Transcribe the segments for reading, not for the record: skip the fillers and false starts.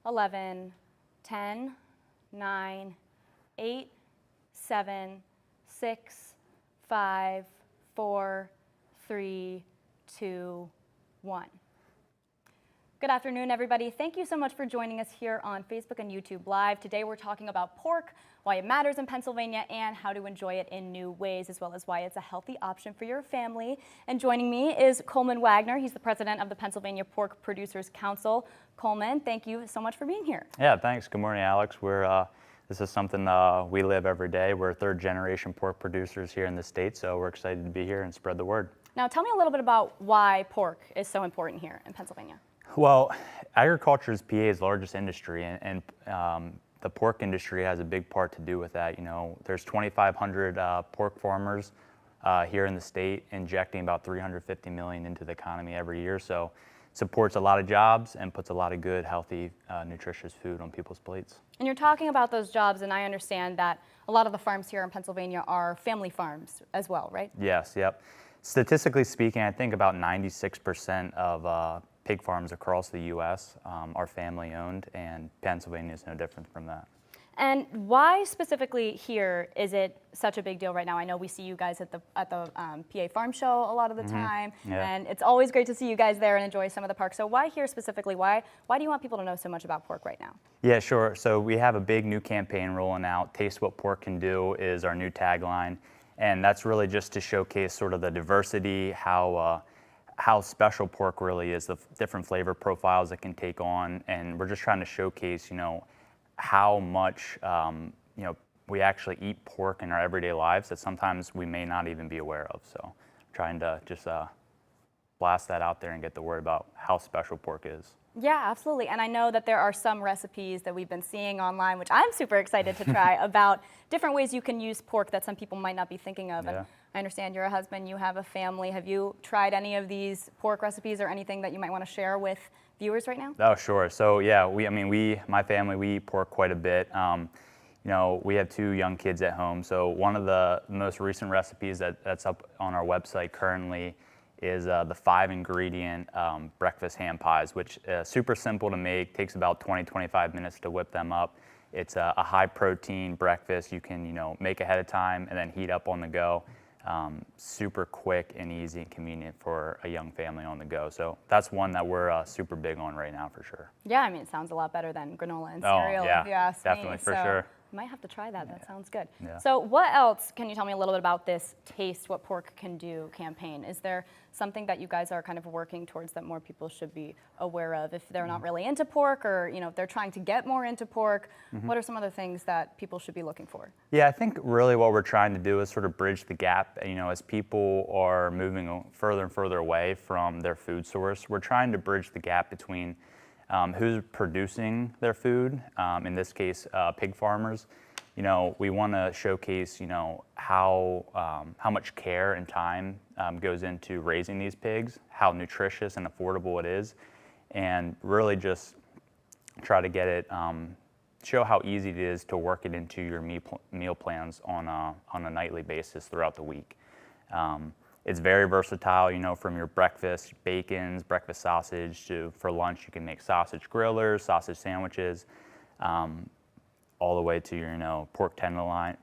11, 10, 9, 8, 7, 6, 5, 4, 3, 2, 1. Good afternoon, everybody. Thank you so much for joining us here on Facebook and YouTube Live. Today we're talking about pork, why it matters in Pennsylvania, and how to enjoy it in new ways, as well as why it's a healthy option for your family. And joining me is Coleman Wagner. He's the president of the Pennsylvania Pork Producers Council. Coleman, thank you so much for being here. Yeah, thanks. Good morning, Alex. This is something we live every day. We're third-generation pork producers here in the state, so we're excited to be here and spread the word. Now, tell me a little bit about why pork is so important here in Pennsylvania. Well, agriculture is PA's largest industry, and the pork industry has a big part to do with that. You know, there's 2,500 pork farmers here in the state, injecting about $350 million into the economy every year. So, supports a lot of jobs and puts a lot of good, healthy, nutritious food on people's plates. And you're talking about those jobs, and I understand that a lot of the farms here in Pennsylvania are family farms as well, right? Yes. Yep. Statistically speaking, I think about 96% of pig farms across the U.S. Are family owned, and Pennsylvania is no different from that. And why specifically here is it such a big deal right now? I know we see you guys at the PA Farm Show a lot of the time, and it's always great to see you guys there and enjoy some of the park. So why here specifically? Why do you want people to know so much about pork right now? Yeah, sure. So we have a big new campaign rolling out. Taste What Pork Can Do is our new tagline, and that's really just to showcase sort of the diversity, how special pork really is, the different flavor profiles it can take on, and we're just trying to showcase, you know, how much we actually eat pork in our everyday lives that sometimes we may not even be aware of. So trying to just blast that out there and get the word about how special pork is. Yeah, absolutely. And I know that there are some recipes that we've been seeing online, which I'm super excited to try, about different ways you can use pork that some people might not be thinking of. Yeah. And I understand you're a husband, you have a family. Have you tried any of these pork recipes or anything that you might want to share with viewers right now? Oh, sure. So yeah, my family, we eat pork quite a bit. You know, we have 2 young kids at home. So one of the most recent recipes that's up on our website currently is the 5-ingredient breakfast ham pies, which is super simple to make, takes about 20-25 minutes to whip them up. It's a high-protein breakfast you can, make ahead of time and then heat up on the go. Super quick and easy and convenient for a young family on the go. So that's one that we're super big on right now for sure. Yeah, I mean, it sounds a lot better than granola and cereal, if you ask me. Definitely, for sure. Might have to try that. That sounds good. Yeah. So what else can you tell me a little bit about this Taste What Pork Can Do campaign? Is there something that you guys are kind of working towards that more people should be aware of if they're not really into pork, or if they're trying to get more into pork? What are some other things that people should be looking for? Yeah, I think really what we're trying to do is sort of bridge the gap. As people are moving further and further away from their food source, we're trying to bridge the gap between who's producing their food, in this case, pig farmers. We want to showcase, how much care and time goes into raising these pigs, how nutritious and affordable it is, and really just try to get it, show how easy it is to work it into your meal plans on a nightly basis throughout the week. It's very versatile, from your breakfast bacons, breakfast sausage, to for lunch you can make sausage grillers, sausage sandwiches, all the way to your pork tenderloin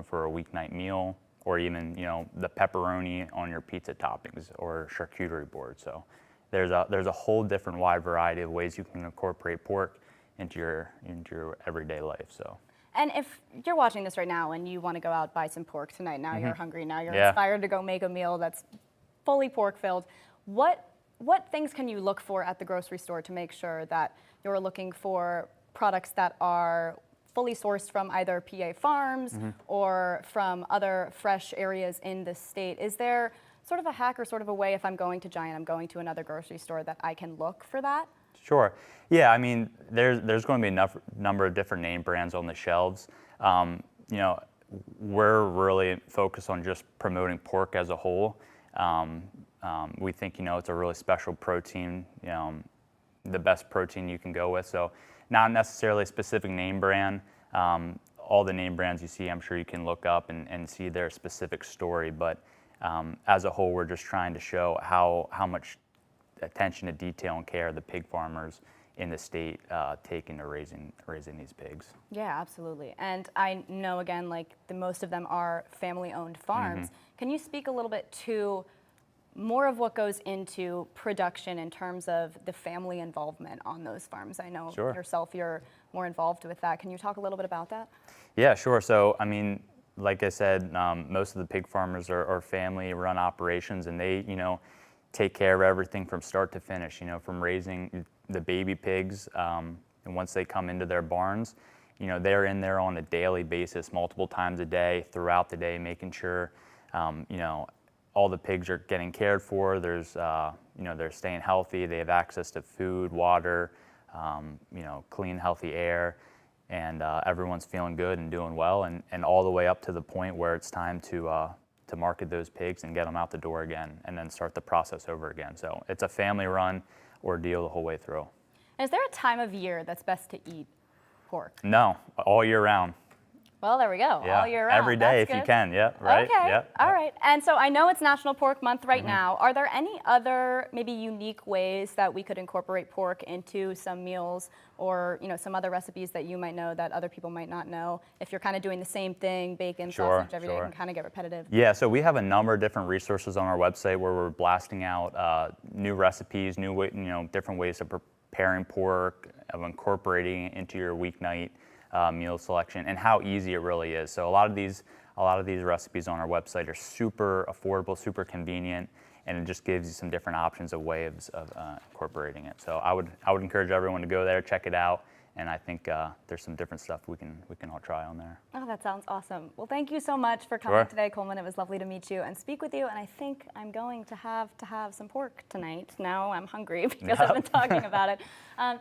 for a weeknight meal, or even the pepperoni on your pizza toppings or charcuterie board. So there's a whole different wide variety of ways you can incorporate pork into your everyday life. So. And if you're watching this right now and you want to go out buy some pork tonight, now you're hungry, now you're inspired to go make a meal that's fully pork filled, what things can you look for at the grocery store to make sure that you're looking for products that are fully sourced from either PA farms or from other fresh areas in the state? Is there sort of a hack or sort of a way, if I'm going to Giant, I'm going to another grocery store, that I can look for that? Sure. Yeah, I mean, there's going to be a number of different name brands on the shelves. We're really focused on just promoting pork as a whole. We think, it's a really special protein, the best protein you can go with. So not necessarily a specific name brand. All the name brands you see, I'm sure you can look up and see their specific story. But as a whole, we're just trying to show how much attention to detail and care the pig farmers in the state taken to raising these pigs. Yeah, absolutely. And I know, again, like most of them are family-owned farms. Can you speak a little bit to more of what goes into production in terms of the family involvement on those farms? I know Sure. yourself, you're more involved with that. Can you talk a little bit about that? Yeah, sure. So, I mean, like I said, most of the pig farmers are family-run operations, and they, take care of everything from start to finish. From raising the baby pigs, and once they come into their barns, they're in there on a daily basis, multiple times a day, throughout the day, making sure, all the pigs are getting cared for. There's, they're staying healthy. They have access to food, water, clean, healthy air. And everyone's feeling good and doing well, and all the way up to the point where it's time to market those pigs and get them out the door again, and then start the process over again. So it's a family-run ordeal the whole way through. And is there a time of year that's best to eat pork? No, all year round. Well, there we go. Yeah, All year round. every day That's if you good. can. Yeah, right. Okay. Yeah. All right. And so I know it's National Pork Month right now. Are there any other maybe unique ways that we could incorporate pork into some meals, or some other recipes that you might know that other people might not know? If you're kind of doing the same thing, bacon, Sure, sausage every day, it sure. can kind of get repetitive. Yeah, so we have a number of different resources on our website where we're blasting out new recipes, different ways of preparing pork, of incorporating it into your weeknight meal selection, and how easy it really is. So a lot of these recipes on our website are super affordable, super convenient, and it just gives you some different options of ways of incorporating it. So I would encourage everyone to go there, check it out, and I think there's some different stuff we can all try on there. Oh, that sounds awesome. Well, thank you so much for coming Sure. today, Coleman. It was lovely to meet you and speak with you. And I think I'm going to have some pork tonight. Now I'm hungry because I've been talking about it.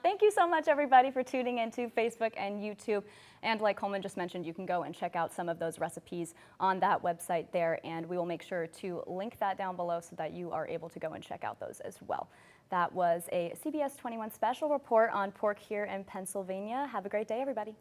Thank you so much, everybody, for tuning into Facebook and YouTube. And like Coleman just mentioned, you can go and check out some of those recipes on that website there. And we will make sure to link that down below so that you are able to go and check out those as well. That was a CBS 21 special report on pork here in Pennsylvania. Have a great day, everybody.